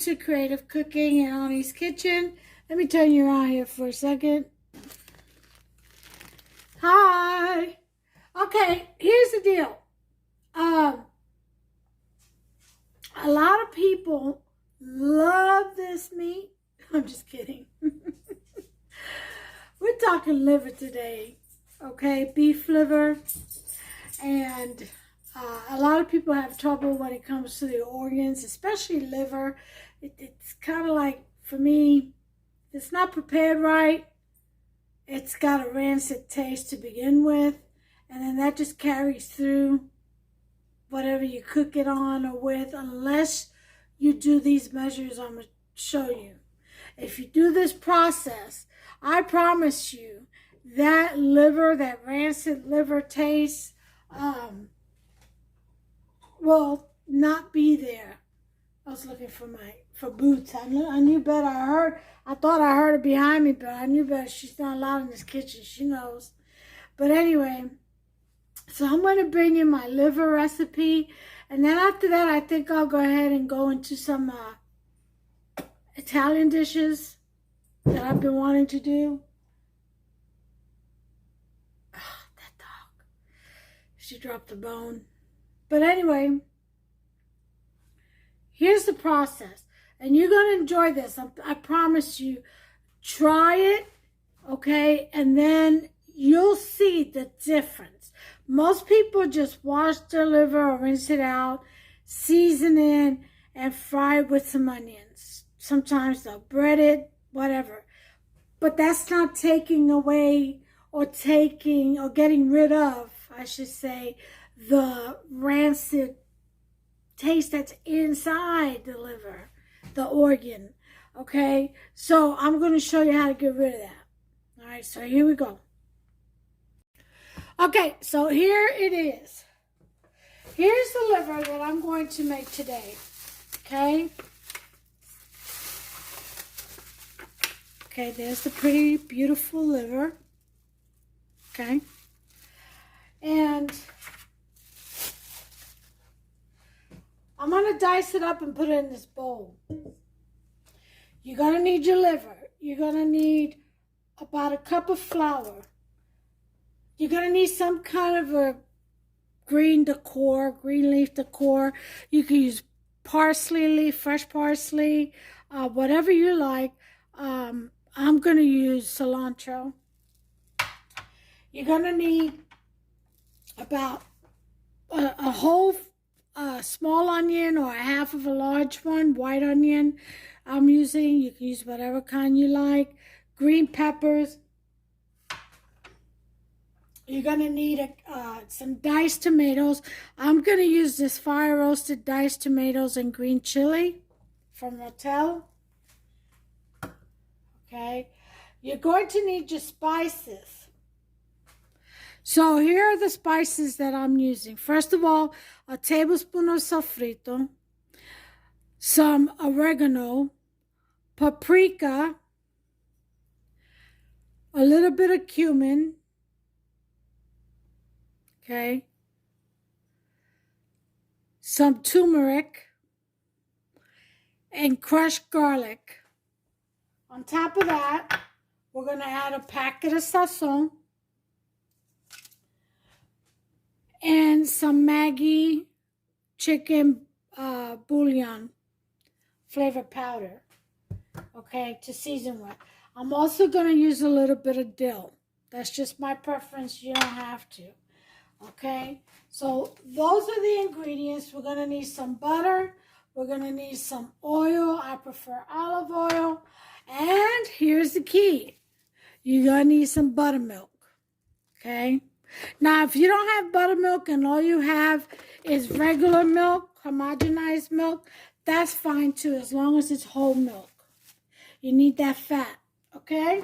to Creative Cooking and Ani's Kitchen. Let me turn you around here for a second. Hi. Okay, here's the deal. A lot of people love this meat. I'm just kidding. We're talking liver today, okay? Beef liver. And a lot of people have trouble when it comes to the organs, especially liver. It's kind of like, for me, if it's not prepared right, it's got a rancid taste to begin with. And then that just carries through whatever you cook it on or with, unless you do these measures I'm going to show you. If you do this process, I promise you that liver, that rancid liver taste, will not be there. I was looking for boots. I knew better. I thought I heard her behind me, but I knew better. She's not allowed in this kitchen. She knows. But anyway, so I'm going to bring you my liver recipe. And then after that, I think I'll go ahead and go into some Italian dishes that I've been wanting to do. Oh, that dog. She dropped a bone. But anyway, here's the process. And you're going to enjoy this. I promise you. Try it, okay? And then you'll see the difference. Most people just wash their liver or rinse it out, season it, and fry it with some onions. Sometimes they'll bread it, whatever. But that's not taking away or getting rid of, I should say, the rancid taste that's inside the liver, the organ, okay? So I'm going to show you how to get rid of that. All right, so here we go. Okay, so here it is. Here's the liver that I'm going to make today, okay? Okay, there's the pretty, beautiful liver, okay? And I'm going to dice it up and put it in this bowl. You're going to need your liver. You're going to need about a cup of flour. You're going to need some kind of a green leaf decor. You can use parsley leaf, fresh parsley, whatever you like. I'm going to use cilantro. You're going to need about a whole small onion or a half of a large one, white onion I'm using. You can use whatever kind you like. Green peppers. You're going to need some diced tomatoes. I'm going to use this fire roasted diced tomatoes and green chili from Rotel. Okay. You're going to need your spices. So here are the spices that I'm using. First of all, a tablespoon of sofrito, some oregano, paprika, a little bit of cumin, okay, some turmeric, and crushed garlic. On top of that, we're going to add a packet of sazon and some Maggi chicken bouillon flavor powder, okay, to season with. I'm also going to use a little bit of dill. That's just my preference. You don't have to, okay? So those are the ingredients. We're going to need some butter. We're going to need some oil. I prefer olive oil. And here's the key. You're going to need some buttermilk, okay? Now, if you don't have buttermilk and all you have is regular milk, homogenized milk, that's fine too, as long as it's whole milk. You need that fat, okay?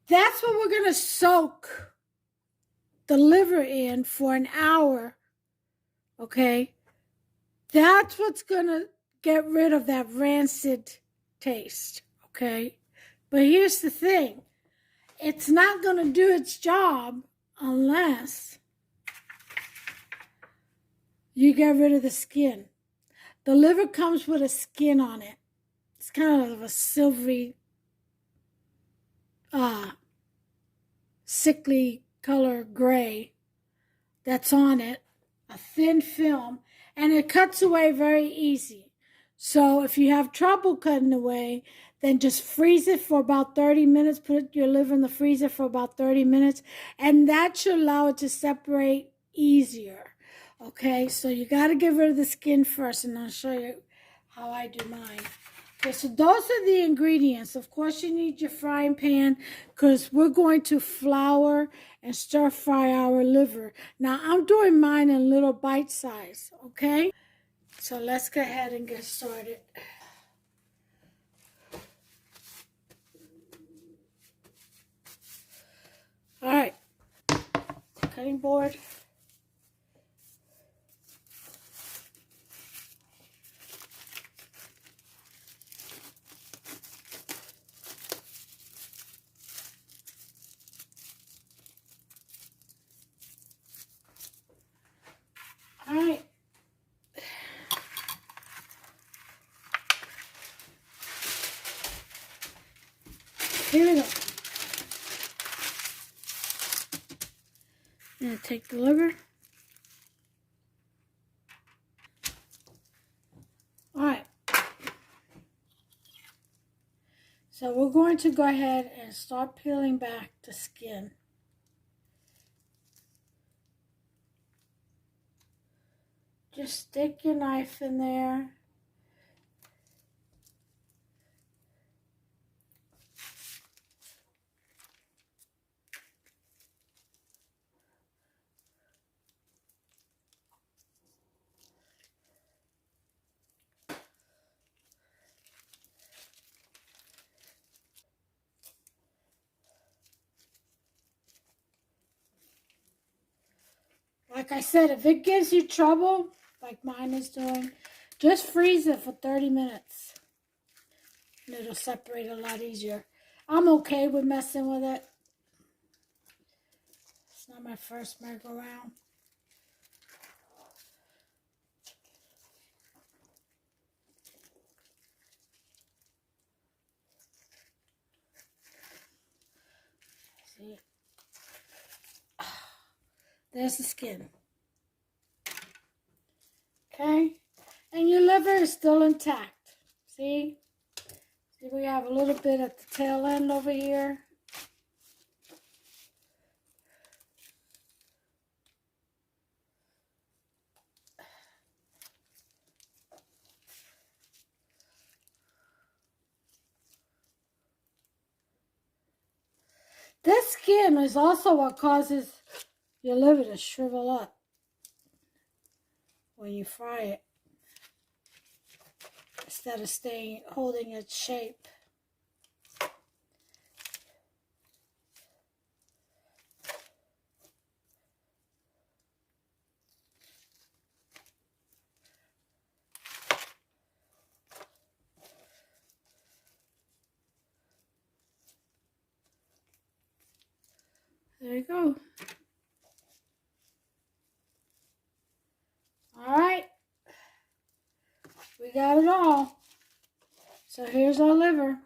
That's what we're going to soak the liver in for an hour, okay? That's what's going to get rid of that rancid taste, okay? But here's the thing. It's not going to do its job unless you get rid of the skin. The liver comes with a skin on it. It's kind of a silvery, sickly color gray that's on it, a thin film, and it cuts away very easy. So if you have trouble cutting away, then just freeze it for about 30 minutes. Put your liver in the freezer for about 30 minutes, and that should allow it to separate easier. Okay, so you got to get rid of the skin first, and I'll show you how I do mine. Okay, so those are the ingredients. Of course, you need your frying pan because we're going to flour and stir fry our liver. Now, I'm doing mine in little bite size, okay? So let's go ahead and get started. All right, cutting board. All right. Here we go. I'm going to take the liver. All right. So we're going to go ahead and start peeling back the skin. Just stick your knife in there. Like I said, if it gives you trouble, like mine is doing, just freeze it for 30 minutes. And it'll separate a lot easier. I'm okay with messing with it. It's not my first merry-go-round. See? There's the skin. Okay? And your liver is still intact. See? See, we have a little bit at the tail end over here. This skin is also what causes your liver to shrivel up when you fry it, instead of holding its shape. There you go. All right. We got it all. So here's our liver.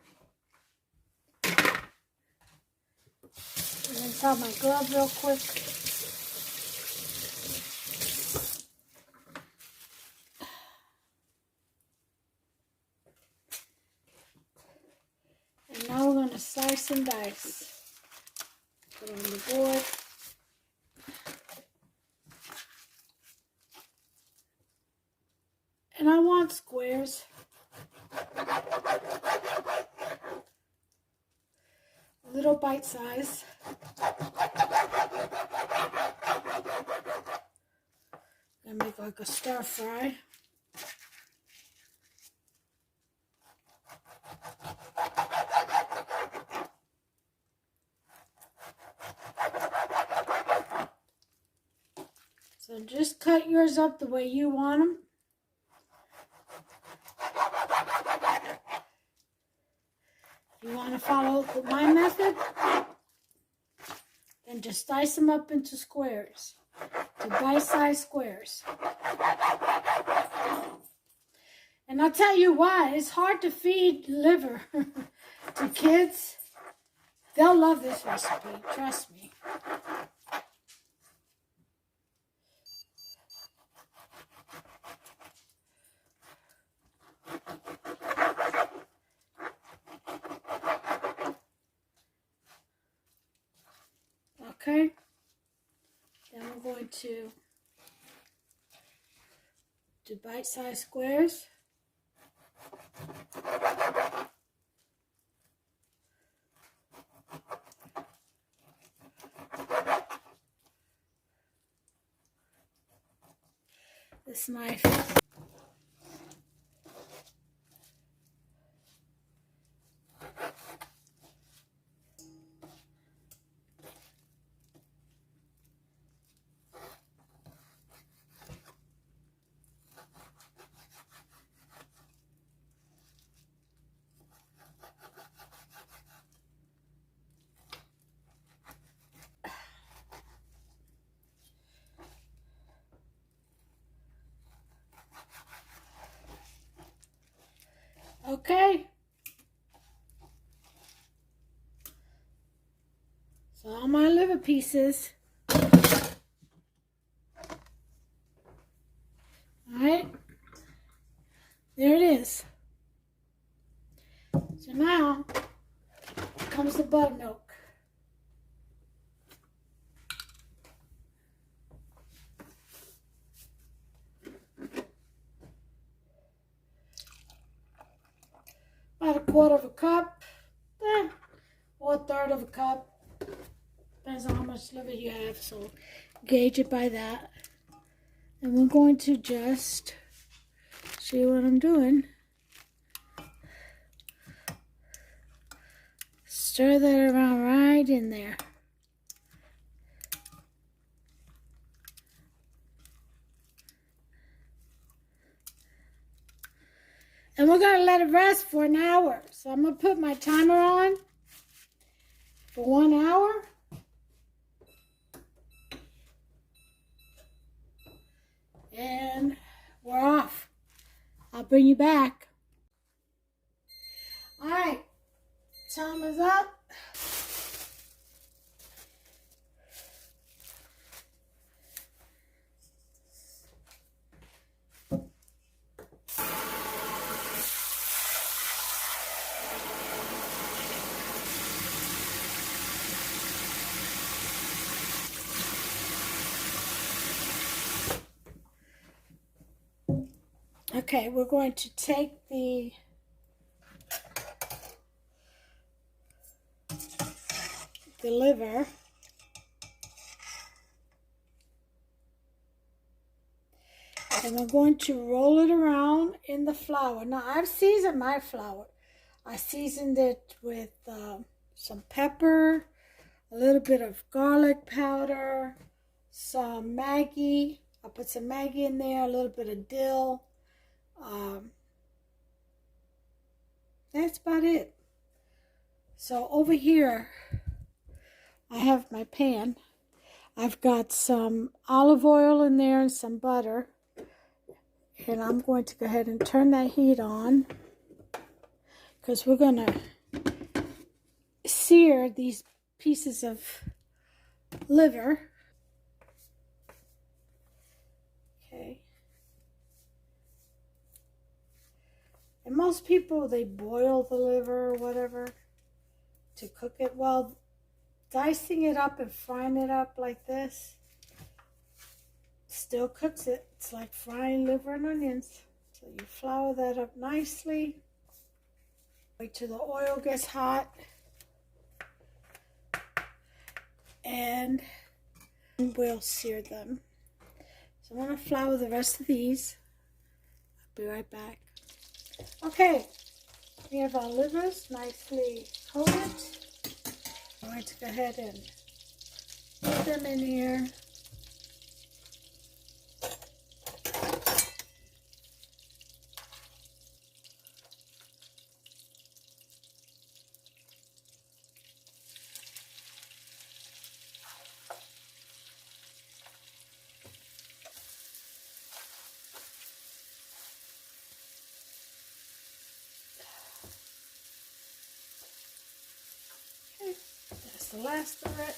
I'm going to top my glove real quick. And now we're going to slice and dice. Put it on the board. And I want squares. Little bite size. Gonna make like a stir fry. So just cut yours up the way you want them. If you want to follow my method, then just dice them up into squares, to bite-sized squares. And I'll tell you why. It's hard to feed liver to kids. They'll love this recipe. Trust me. Okay. Then we're going to do bite-sized squares. This knife. Okay. So all my liver pieces. Alright. There it is. So now comes the buttermilk. About a quarter of a cup, or a third of a cup. Depends on how much liver you have, so gauge it by that. And we're going to just see what I'm doing. Stir that around right in there. And we're going to let it rest for an hour. So I'm going to put my timer on for 1 hour. And we're off. I'll bring you back. All right. Timer's up. Okay, we're going to take the liver and we're going to roll it around in the flour. Now, I've seasoned my flour. I seasoned it with some pepper, a little bit of garlic powder, some Maggi. I put some Maggi in there, a little bit of dill. That's about it. So over here, I have my pan. I've got some olive oil in there and some butter. And I'm going to go ahead and turn that heat on because we're going to sear these pieces of liver. Okay. And most people, they boil the liver or whatever to cook it. Well, dicing it up and frying it up like this still cooks it. It's like frying liver and onions. So you flour that up nicely. Wait till the oil gets hot. And we'll sear them. So I'm going to flour the rest of these. I'll be right back. Okay, we have our livers nicely coated. I'm going to go ahead and put them in here. the last of it.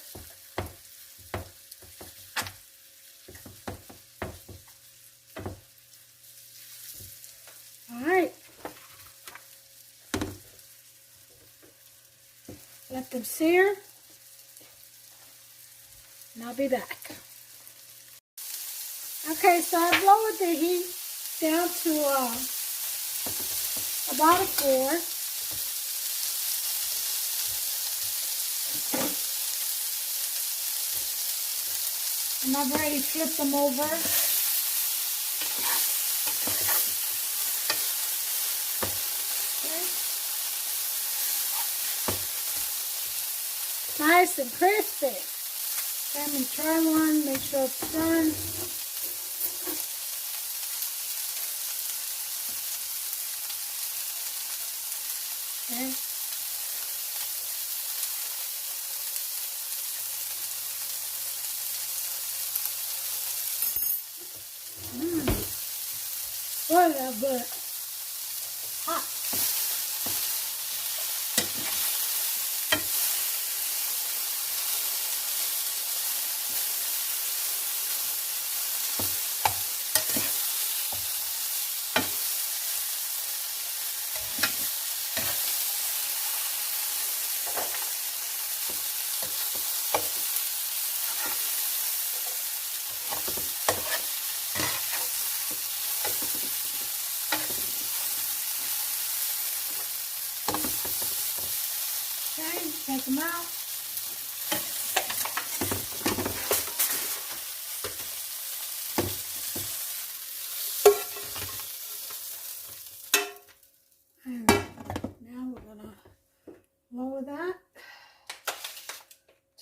All right. Let them sear. And I'll be back. Okay, so I've lowered the heat down to about a 4. And I've already flipped them over. Okay. Nice and crispy. Let me try one, make sure it's done. Okay. Boy, that's good. Hot. Okay, take them out. And now we're gonna lower that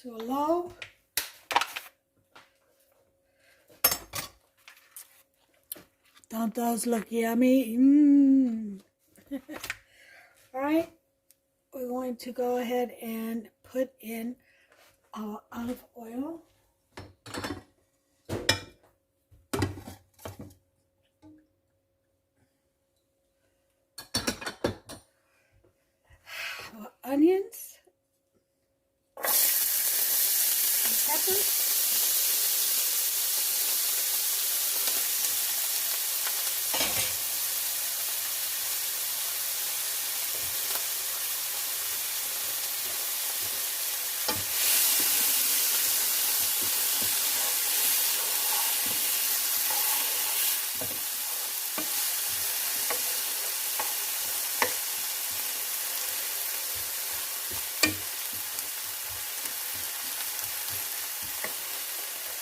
to a low. Don't those look yummy? All right, we're going to go ahead and put in our olive oil. Our onions and peppers.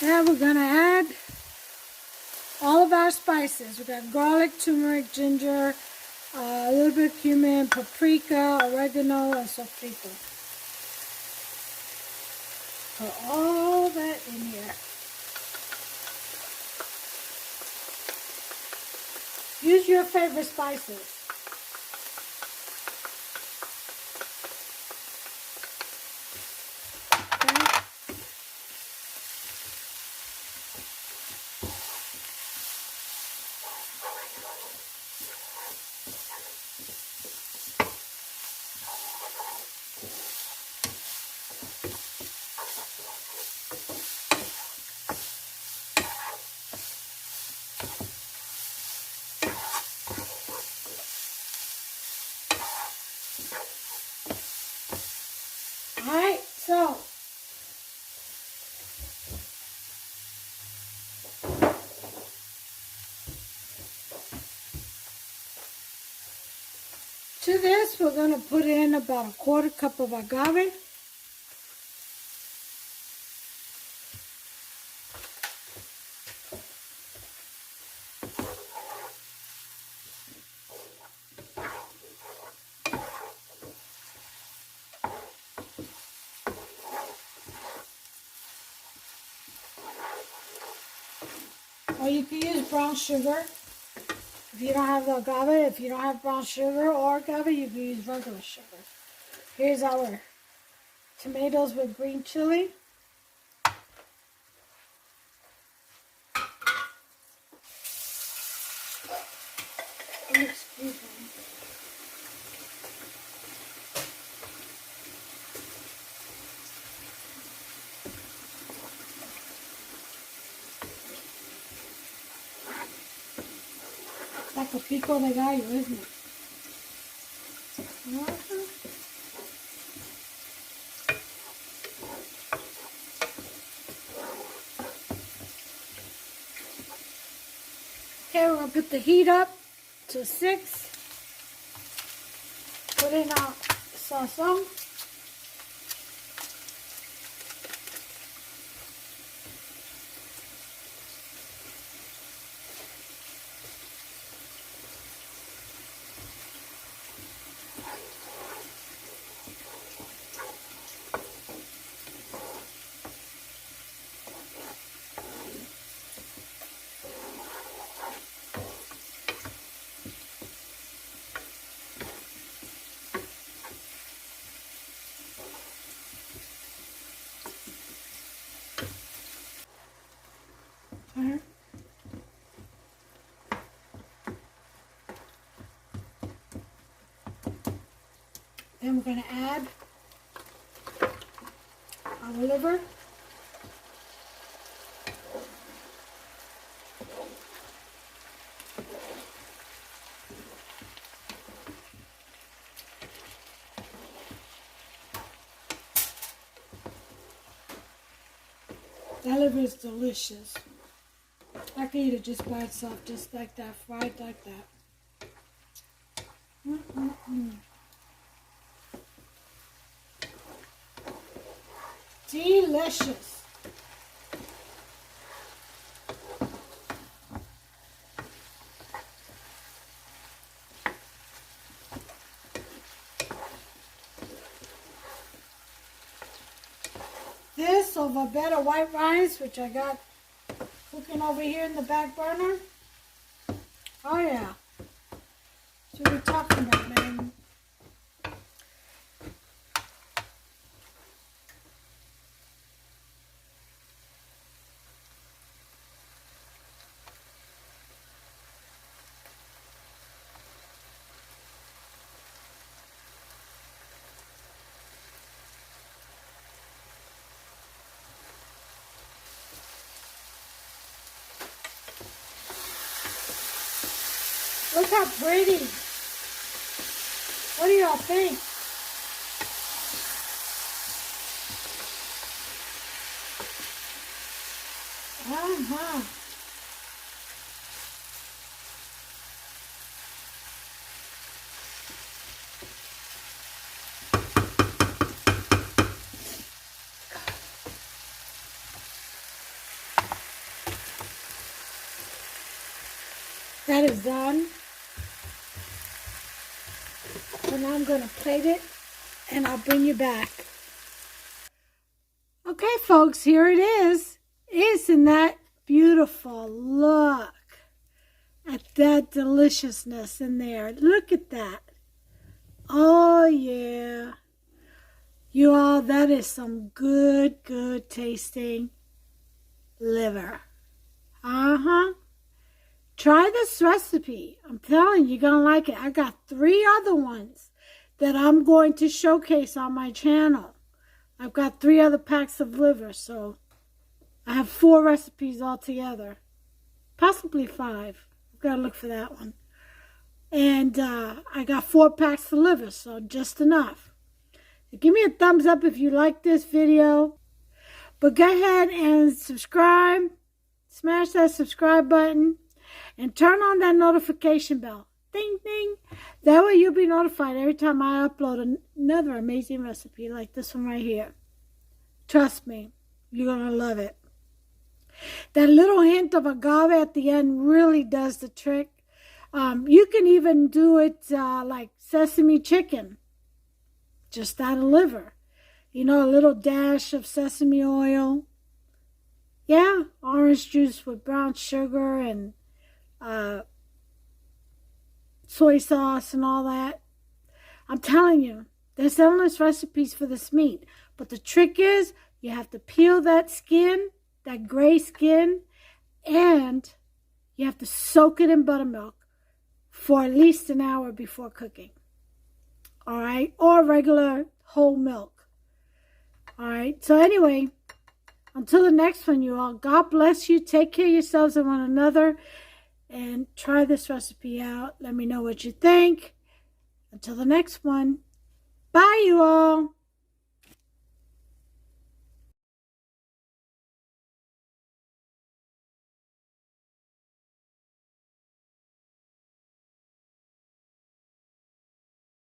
Now we're gonna add all of our spices. We got garlic, turmeric, ginger, a little bit of cumin, paprika, oregano, and sofrito. Put all that in here. Use your favorite spices. Alright, so to this we're going to put in about a 1/4 cup of agave. Or you can use brown sugar if you don't have the agave. If you don't have brown sugar or agave, you can use regular sugar. Here's our tomatoes with green chili. Excuse me. tanto pico de gallo, isn't it? Okay, we're gonna put the heat up to 6. Put in our sazon. Then we're going to add our liver. That liver is delicious. I can eat it just by itself, just like that, fried like that. Delicious. This over a bed of white rice, which I got cooking over here in the back burner. Oh yeah. That's what we're talking about, man. Look how pretty. What do y'all think? Uh-huh. That is done. So now I'm going to plate it and I'll bring you back. Okay, folks, here it is. Isn't that beautiful? Look at that deliciousness in there. Look at that. Oh, yeah. You all, that is some good tasting liver. Uh-huh. Try this recipe. I'm telling you, you're going to like it. I got 3 other ones that I'm going to showcase on my channel. I've got 3 other packs of liver, so I have 4 recipes altogether. Possibly 5. I've got to look for that one. And I got 4 packs of liver, so just enough. Give me a thumbs up if you like this video. But go ahead and subscribe. Smash that subscribe button. And turn on that notification bell. Ding, ding. That way you'll be notified every time I upload another amazing recipe like this one right here. Trust me, you're going to love it. That little hint of agave at the end really does the trick. You can even do it like sesame chicken. Just add a liver. You know, a little dash of sesame oil. Yeah, orange juice with brown sugar and soy sauce and all that. I'm telling you, there's endless recipes for this meat. But the trick is you have to peel that skin, that gray skin, and you have to soak it in buttermilk for at least an hour before cooking. All right? Or regular whole milk. All right? So anyway, until the next one, you all, God bless you. Take care of yourselves and one another. and try this recipe out. Let me know what you think. Until the next one, bye you all.